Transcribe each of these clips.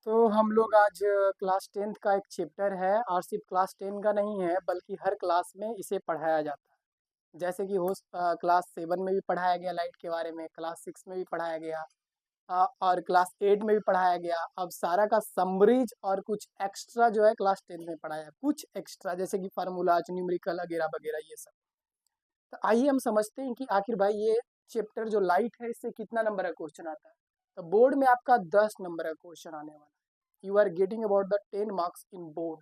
तो हम लोग आज क्लास 10th का एक चैप्टर है और सिर्फ क्लास 10 का नहीं है बल्कि हर क्लास में इसे पढ़ाया जाता है। जैसे कि क्लास 7 में भी पढ़ाया गया लाइट के बारे में, क्लास 6 में भी पढ़ाया गया, और क्लास 8 में भी पढ़ाया गया। अब सारा का समरीज और कुछ एक्स्ट्रा जो है क्लास 10 में पढ़ाया, कुछ एक्स्ट्रा जैसे कि फार्मूलाज, न्यूमेरिकल वगैरह वगैरह ये सब। तो आइए हम समझते हैं कि आखिर भाई ये चैप्टर जो लाइट है इससे कितना नंबर का क्वेश्चन आता है। तो बोर्ड में आपका 10 नंबर का क्वेश्चन आने वाला है। You are getting about the 10 marks in board,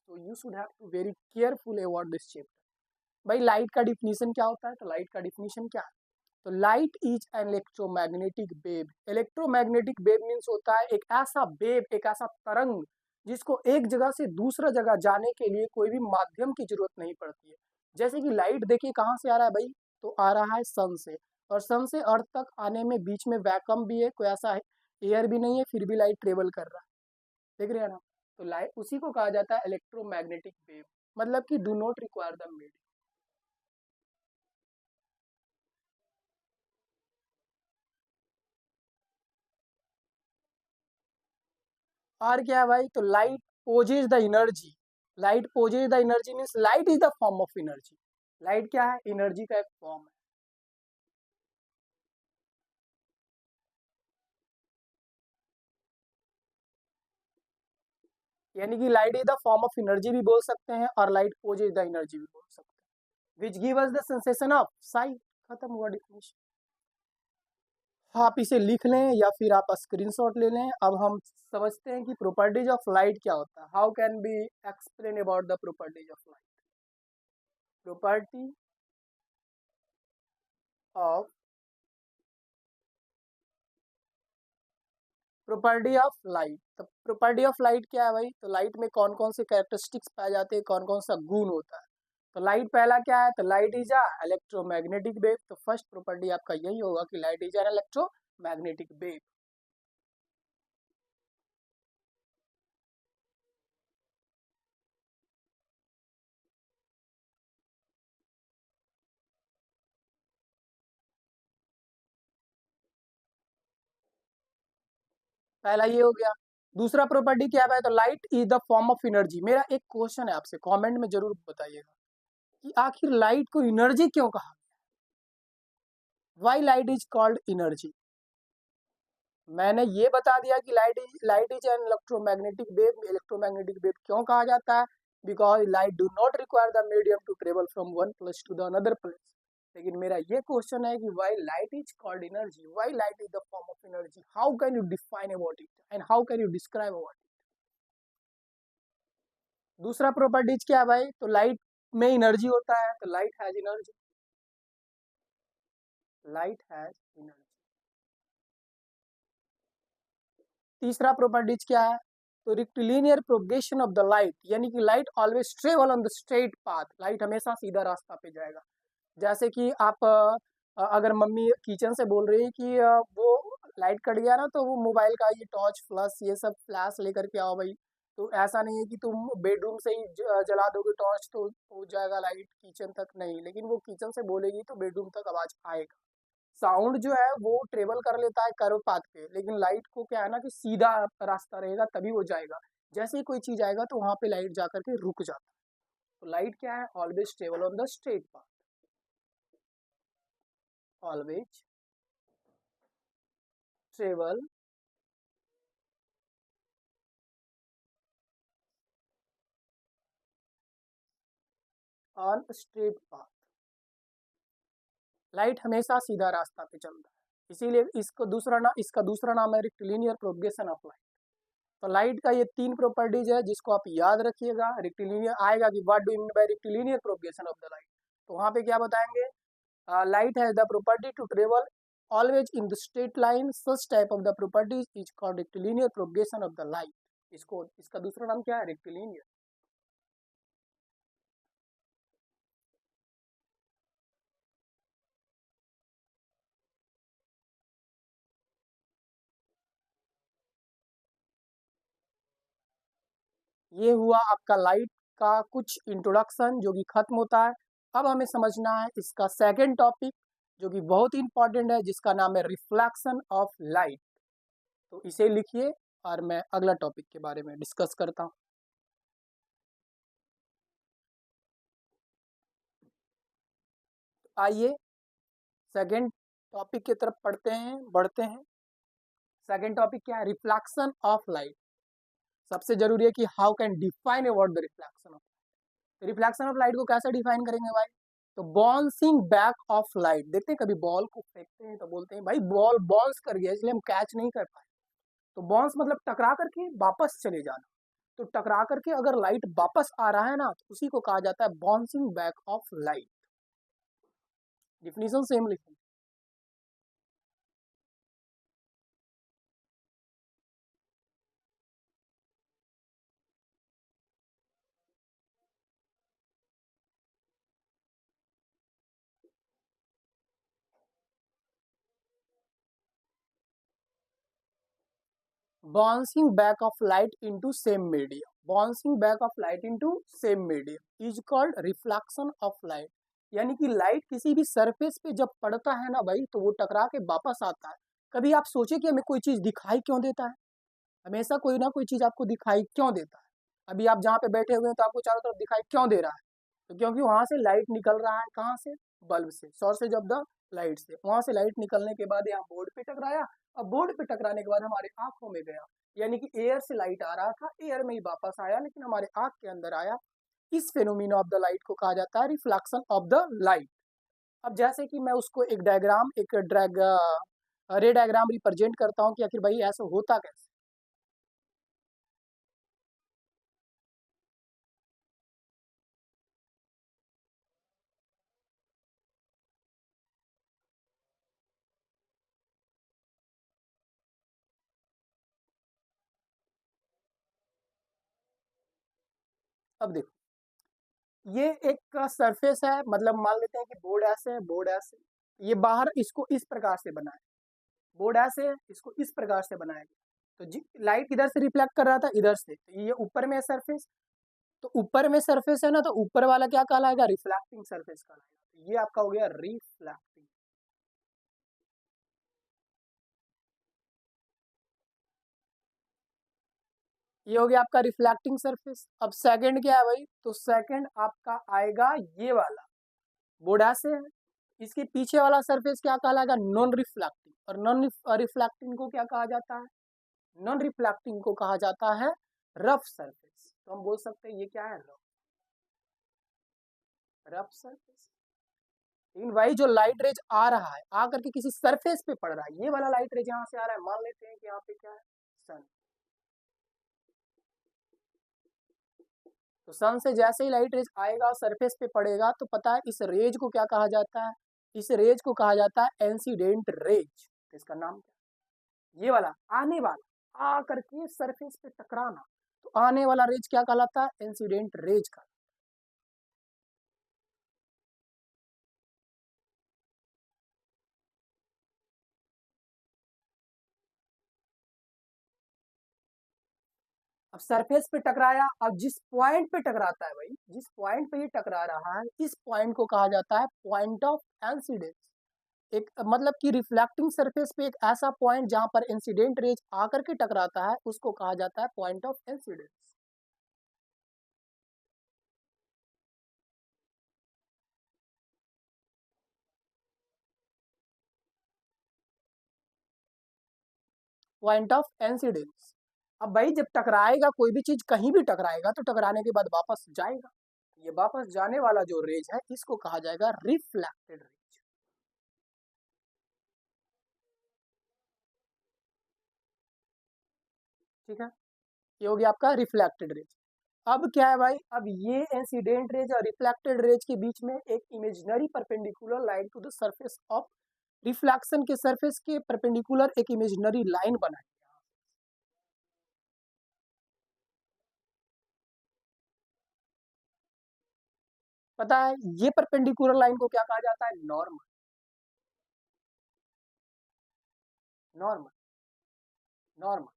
so you should have to very careful about this chapter। भाई लाइट का डिफिनीशन क्या होता है? तो लाइट का डिफिनीशन क्या है? तो light is an electromagnetic wave. Electromagnetic wave means होता है एक ऐसा वेव, एक ऐसा तरंग जिसको एक जगह से दूसरा जगह जाने के लिए कोई भी माध्यम की जरूरत नहीं पड़ती है। जैसे कि लाइट देखिए कहाँ से आ रहा है भाई, तो आ रहा है सन से, और सन से अर्थ तक आने में बीच में वैक्यूम भी है, कोई ऐसा एयर भी नहीं है, फिर भी लाइट ट्रेवल कर रहा है। देख रहे हैं ना? तो लाइट उसी को कहा जाता है इलेक्ट्रोमैग्नेटिक वेव, मतलब कि do not require the medium. और क्या है भाई? तो light possess the energy. Light possess the energy means light is the form of energy. Light क्या है? एनर्जी का एक फॉर्म है। यानी कि light is the form of energy भी बोल सकते हैं और लाइट पोजेज द एनर्जी भी बोल सकते हैं, which give us the sensation of site. खत्म हुआ डिफिनेशन। आप इसे लिख लें या फिर आप स्क्रीनशॉट ले लें। अब हम समझते हैं कि प्रॉपर्टीज ऑफ लाइट क्या होता है। How can be explain about the properties of light? Property of property of light. तो प्रॉपर्टी ऑफ लाइट क्या है भाई? तो लाइट में कौन कौन से कैरेक्टरिस्टिक्स पाए जाते हैं, कौन कौन सा गुण होता है? तो लाइट पहला क्या है? तो light is a electromagnetic wave. तो फर्स्ट प्रॉपर्टी आपका यही होगा कि light is an electromagnetic wave. पहला ये हो गया। दूसरा प्रॉपर्टी क्या है? तो light is the form of energy. मेरा एक क्वेश्चन है आपसे, कमेंट में जरूर बताइएगा कि आखिर लाइट को एनर्जी क्यों कहा? Why light is called energy? मैंने ये बता दिया कि light is an electromagnetic wave. Electromagnetic wave क्यों कहा जाता है? Because light do not require the medium to travel from one place to the another place. लेकिन मेरा ये क्वेश्चन है कि why light is called energy, why light is the form of energy, how can you define about it and how can you describe about it? दूसरा properties क्या है भाई? तो लाइट में एनर्जी होता है, तो light has energy. Light has energy. तीसरा प्रॉपर्टीज क्या है? तो rectilinear progression of the light, यानी कि light always travel on the straight path. Light हमेशा सीधा रास्ता पे जाएगा। जैसे कि आप अगर मम्मी किचन से बोल रही है कि वो लाइट कट गया ना, तो वो मोबाइल का ये टॉर्च फ्लश ये सब फ्लैश लेकर के आओ भाई। तो ऐसा नहीं है कि तुम बेडरूम से ही जला दोगे टॉर्च तो पहुंच जाएगा लाइट किचन तक, नहीं, लेकिन वो किचन से बोलेगी तो बेडरूम तक आवाज आएगा। साउंड जो है वो ट्रेवल कर लेता है कर्व पाथ पे, लेकिन लाइट को क्या है ना कि सीधा रास्ता रहेगा तभी वो जाएगा। जैसे ही कोई चीज आएगा तो वहां पे लाइट जाकर के रुक जाता है। तो लाइट क्या है? Always travel on the straight path. Always travel on straight path. Light हमेशा सीधा रास्ता पे चलता है, इसीलिए इसका दूसरा नाम है रेक्टिलिनियर प्रोग्रेशन ऑफ लाइट। तो लाइट का ये तीन प्रॉपर्टीज है जिसको आप याद रखिएगा। रेक्टिलिनियर आएगा कि what do you mean by rectilinear progression of the light, तो वहां पे क्या बताएंगे? Light has the property to travel always in the straight line, such type of the properties is called rectilinear progression of the light। इसका दूसरा नाम क्या है? रेक्टिलिनियर। ये हुआ आपका लाइट का कुछ इंट्रोडक्शन जो कि खत्म होता है। अब हमें समझना है इसका सेकंड टॉपिक जो कि बहुत ही इंपॉर्टेंट है, जिसका नाम है रिफ्लेक्शन ऑफ लाइट। तो इसे लिखिए और मैं अगला टॉपिक के बारे में डिस्कस करता हूँ। आइए सेकेंड टॉपिक की तरफ बढ़ते हैं। सेकेंड टॉपिक क्या है? Reflection of light. सबसे जरूरी है कि how can define about the reflection of. Reflection of light को कैसे डिफाइन करेंगे भाई? तो बाउंसिंग बैक ऑफ लाइट। देखते हैं कभी बॉल को फेंकते हैं तो बोलते हैं भाई बॉल बाउंस कर गया इसलिए हम कैच नहीं कर पाए। तो बाउंस मतलब टकरा करके वापस चले जाना। तो टकरा करके अगर लाइट वापस आ रहा है ना तो उसी को कहा जाता है bouncing back of light. Definition same लिखें। Bouncing back of light into same medium. Bouncing back of light into same medium is called reflection of light. यानी कि लाइट किसी भी सरफेस पे जब पड़ता है ना भाई तो वो टकरा के वापस आता है। कभी आप सोचे कि हमें कोई चीज दिखाई क्यों देता है? हमेशा कोई ना कोई चीज आपको दिखाई क्यों देता है? अभी आप जहाँ पे बैठे हुए हैं तो आपको चारों तरफ दिखाई क्यों दे रहा है? तो क्योंकि वहां से लाइट निकल रहा है। कहाँ से? बल्ब से, सोर्सेज ऑफ द लाइट से। वहां से लाइट निकलने के बाद यहाँ बोर्ड पे टकराया। अब बोर्ड पे टकराने के बाद हमारे आंखों में गया। यानी कि एयर से लाइट आ रहा था, एयर में ही वापस आया लेकिन हमारे आंख के अंदर आया। इस फेनोमिना ऑफ द लाइट को कहा जाता है रिफ्लेक्शन ऑफ द लाइट। अब जैसे कि मैं उसको एक डायग्राम, एक ड्रैग रे डायग्राम रिप्रेजेंट करता हूँ कि आखिर भाई ऐसा होता कैसे। अब देखो, ये एक सरफेस है, मतलब मान लेते हैं कि बोर्ड ऐसे है, बोर्ड ऐसे। ये बाहर इसको इस प्रकार से बना है, बोर्ड ऐसे है, इसको इस प्रकार से बनाया गया। तो लाइट इधर से रिफ्लेक्ट कर रहा था इधर से, तो ये ऊपर में सरफेस। तो ऊपर में सरफेस है ना, तो ऊपर वाला क्या कहलाएगा? रिफ्लेक्टिंग सरफेस कहलाएगा। तो ये आपका हो गया रिफ्लेक्टिंग। ये हो गया आपका रिफ्लेक्टिंग सरफेस। अब सेकंड क्या है भाई? तो सेकंड आपका आएगा ये वाला, बोर्ड ऐसे है, इसके पीछे वाला सरफेस क्या कहलाएगा? Non reflecting. और नॉन रिफ्लेक्टिंग को क्या कहा जाता है? नॉन रिफ्लेक्टिंग को कहा जाता है रफ सरफेस। तो हम बोल सकते हैं ये क्या है? Rough surface. लेकिन भाई जो लाइट रेज आ रहा है, आकर के किसी सरफेस पे पड़ रहा है, ये वाला लाइट रेज यहाँ से आ रहा है, मान लेते हैं कि यहाँ पे क्या है? सन। तो सन से जैसे ही लाइट रेज आएगा और सरफेस पे पड़ेगा तो पता है इस रेज को क्या कहा जाता है? इस रेज को कहा जाता है इंसिडेंट रेज। तो इसका नाम क्या? ये वाला आने वाला, आ करके सरफेस पे टकराना, तो आने वाला रेज क्या कहलाता है? इंसिडेंट रेज का। अब सरफेस पे टकराया, अब जिस पॉइंट पे टकराता है भाई, जिस पॉइंट पे ये टकरा रहा है, इस पॉइंट को कहा जाता है पॉइंट ऑफ इंसिडेंस। एक मतलब कि रिफ्लेक्टिंग सरफेस पे एक ऐसा पॉइंट जहां पर इंसिडेंट रेज आकर के टकराता है, उसको कहा जाता है point of incidence. Point of incidence. अब भाई जब टकराएगा कोई भी चीज, कहीं भी टकराएगा तो टकराने के बाद वापस जाएगा। ये वापस जाने वाला जो रेज है इसको कहा जाएगा रिफ्लेक्टेड रेज। ठीक है, ये हो गया आपका रिफ्लेक्टेड रेज। अब क्या है भाई? अब ये इंसिडेंट रेज और रिफ्लेक्टेड रेज के बीच में एक imaginary perpendicular line to the surface of reflection के सरफेस के परपेंडिकुलर एक इमेजिनरी लाइन बनाई। पता है ये परपेंडिकुलर लाइन को क्या कहा जाता है? नॉर्मल। नॉर्मल। नॉर्मल।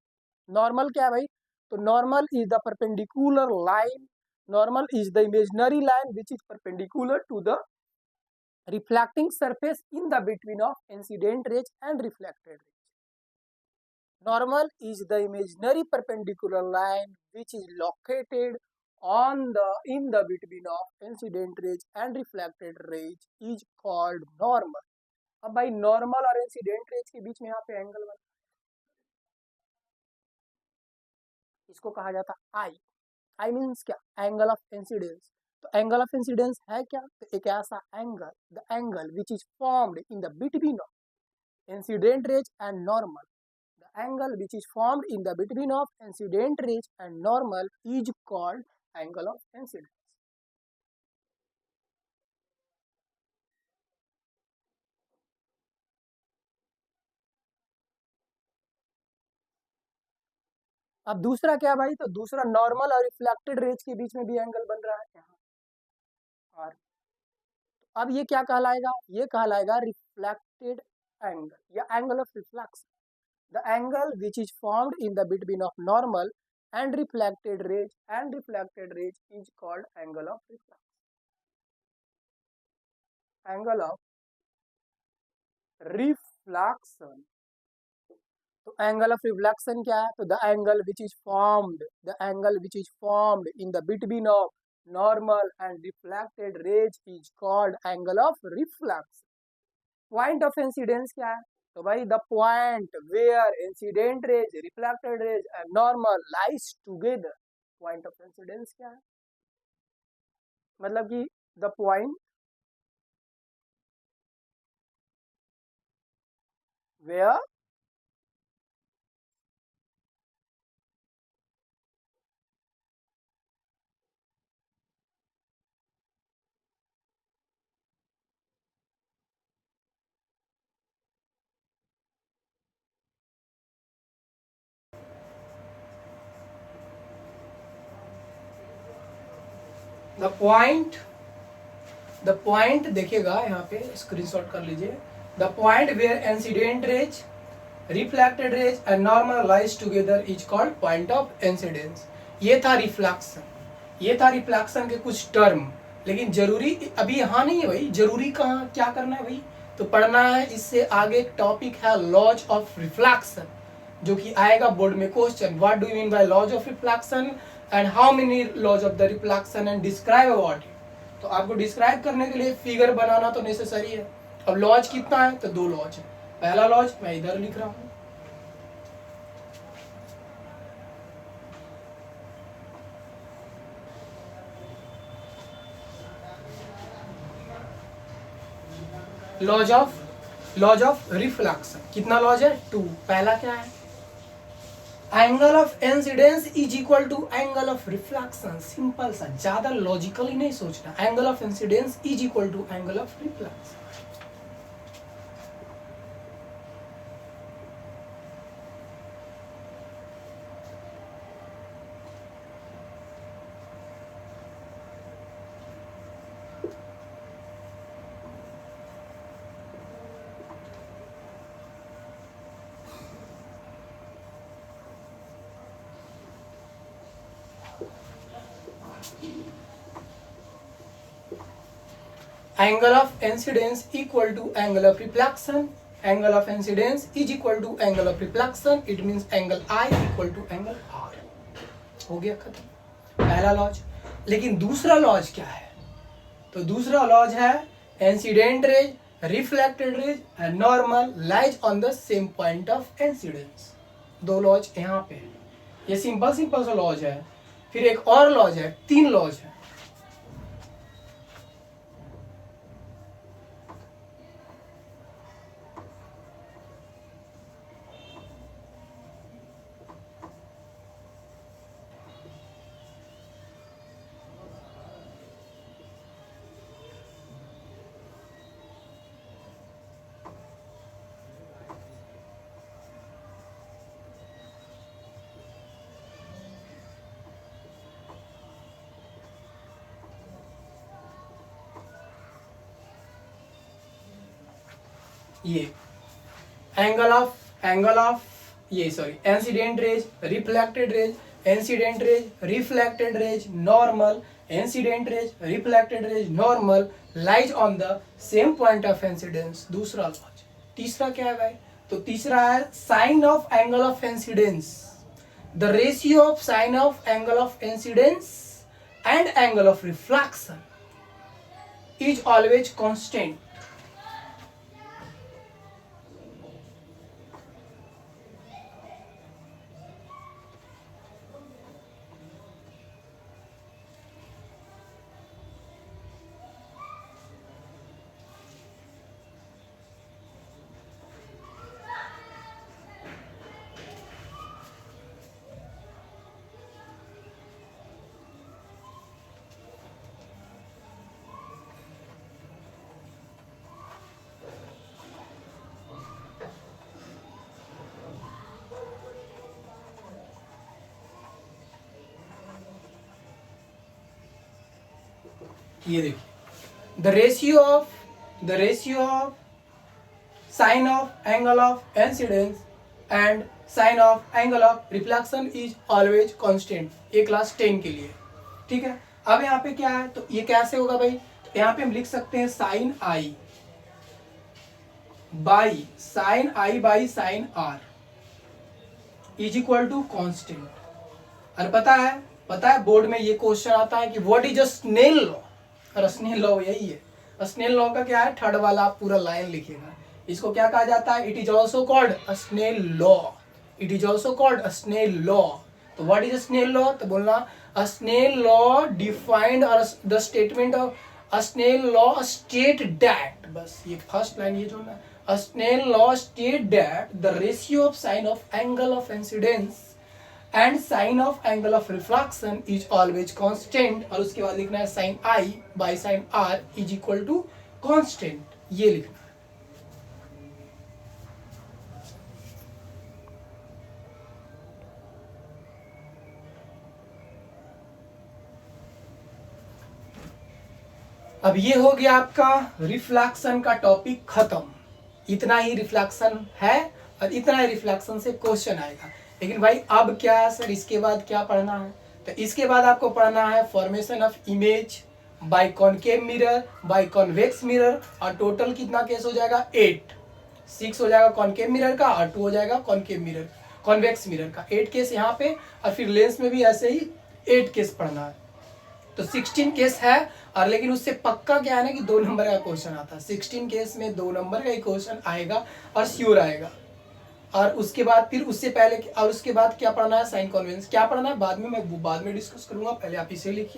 नॉर्मल क्या है भाई? तो normal is the perpendicular line, normal is the imaginary line which is perpendicular to the reflecting surface in the between of incident rays and reflected rays. Normal is the imaginary perpendicular line which is located on the in the between of incident rays and reflected rays is called normal. अब भाई normal और incident raise के बीच में यहाँ पे angle बना, इसको कहा जाता है आई। आई मीन्स क्या? Angle of incidence. तो एंगल ऑफ इंसिडेंस है क्या? तो एक ऐसा angle, the angle which is formed in the between of incident raise and normal, the angle which is formed in the between of incident raise and normal is called angle of incidence. अब दूसरा क्या भाई? तो दूसरा normal और reflected rays के बीच में भी एंगल बन रहा है यहाँ। और अब ये क्या कहलाएगा? ये कहलाएगा रिफ्लेक्टेड एंगल या angle of reflection. The angle which is formed in the between of normal and reflected rays is called angle of reflection. Angle of reflection. तो एंगल ऑफ रिफ्लेक्शन क्या है? तो the angle which is formed in the between of normal and reflected rays is called angle of reflection. Point of incidence क्या है? तो भाई the point where incident rays, reflected rays and normal lies together. Point of incidence क्या है? मतलब कि the point where the point देखिएगा यहाँ पे, स्क्रीनशॉट कर लीजिए। The point where incident rays, reflected rays and normal lies together is called point of incidence. ये था रिफ्लेक्शन, ये था रिफ्लेक्शन के कुछ टर्म। लेकिन जरूरी अभी यहाँ नहीं है भाई, जरूरी कहाँ क्या करना है भाई? तो पढ़ना है। इससे आगे एक टॉपिक है लॉज ऑफ रिफ्लेक्शन, जो कि आएगा बोर्ड में question. What do you mean by laws of reflection and how many laws of the reflection and describe about it. तो आपको डिस्क्राइब करने के लिए फिगर बनाना तो नेसेसरी है। अब लॉज कितना है? तो 2 लॉज है। पहला लॉज मैं इधर लिख रहा हूं, लॉज ऑफ रिफ्लेक्शन। कितना लॉज है? 2। पहला क्या है? Angle of incidence is equal to angle of reflection. Simple सा, ज्यादा लॉजिकली नहीं सोचना। Angle of incidence is equal to angle of reflection. Angle of incidence equal to angle of reflection. Angle of incidence is equal to angle of reflection. It means angle I equal to angle R. हो गया खत्म पहला laws. लेकिन दूसरा laws क्या है? तो दूसरा लॉज है incident rays, reflected rays and normal lies on the same point of incidence. 2 laws यहाँ पे है। ये सिंपल सा लॉज है। फिर एक और लॉज है, 3 लॉज है। ये एंगल ऑफ ये sorry incident rays, reflected rays, incident rays, reflected rays, normal, incident rays, reflected rays, normal lies on the same point of incidence. दूसरा लॉज। तीसरा क्या है भाई? तो तीसरा है sine of angle of incidence, the ratio of sine of angle of incidence and angle of reflection is always constant. ये देखिए the ratio of sine of angle of incidence and sine of angle of reflection is always constant, ये class 10 के लिए। ठीक है, अब यहाँ पे क्या है, तो ये कैसे होगा भाई, तो यहाँ पे हम लिख सकते हैं sine i by sine r is equal to constant. और पता है बोर्ड में ये क्वेश्चन आता है कि what is a Snell law, और स्नेल लॉ यही है। स्नेल लॉ का क्या है, थर्ड वाला आप पूरा लाइन लिखिएगा। इसको क्या कहा जाता है, it is also called a Snell law, it is also called a Snell law. तो what is a Snell law, तो बोलना अ स्नेल लॉ डिफाइंड और the statement of a Snell law state that, बस ये first line ये जो ना, a Snell law state that the ratio of sine of angle of incidence and sine of angle of reflection is always constant. और उसके बाद लिखना है sine i by sine r is equal to constant, ये लिखना है। अब ये हो गया आपका रिफ्लेक्शन का टॉपिक खत्म। इतना ही रिफ्लेक्शन है और इतना ही रिफ्लेक्शन से क्वेश्चन आएगा। लेकिन भाई अब क्या है सर, इसके बाद क्या पढ़ना है, तो इसके बाद आपको पढ़ना है formation of image by concave mirror by convex mirror. और टोटल कितना केस हो जाएगा, 8, 6 हो जाएगा कॉनकेव मिरर का और 2 हो जाएगा कॉन्वेक्स मिरर का। 8 केस यहाँ पे, और फिर लेंस में भी ऐसे ही 8 केस पढ़ना है। तो 16 केस है, और लेकिन उससे पक्का क्या है ना कि 2 नंबर का क्वेश्चन आता है। 16 केस में 2 नंबर का ही क्वेश्चन आएगा और श्योर आएगा। और उसके बाद फिर उससे पहले और उसके बाद क्या पढ़ना है, साइन कन्वेंस क्या पढ़ना है बाद में, मैं वो बाद में डिस्कस करूंगा, पहले आप इसे लिखिए।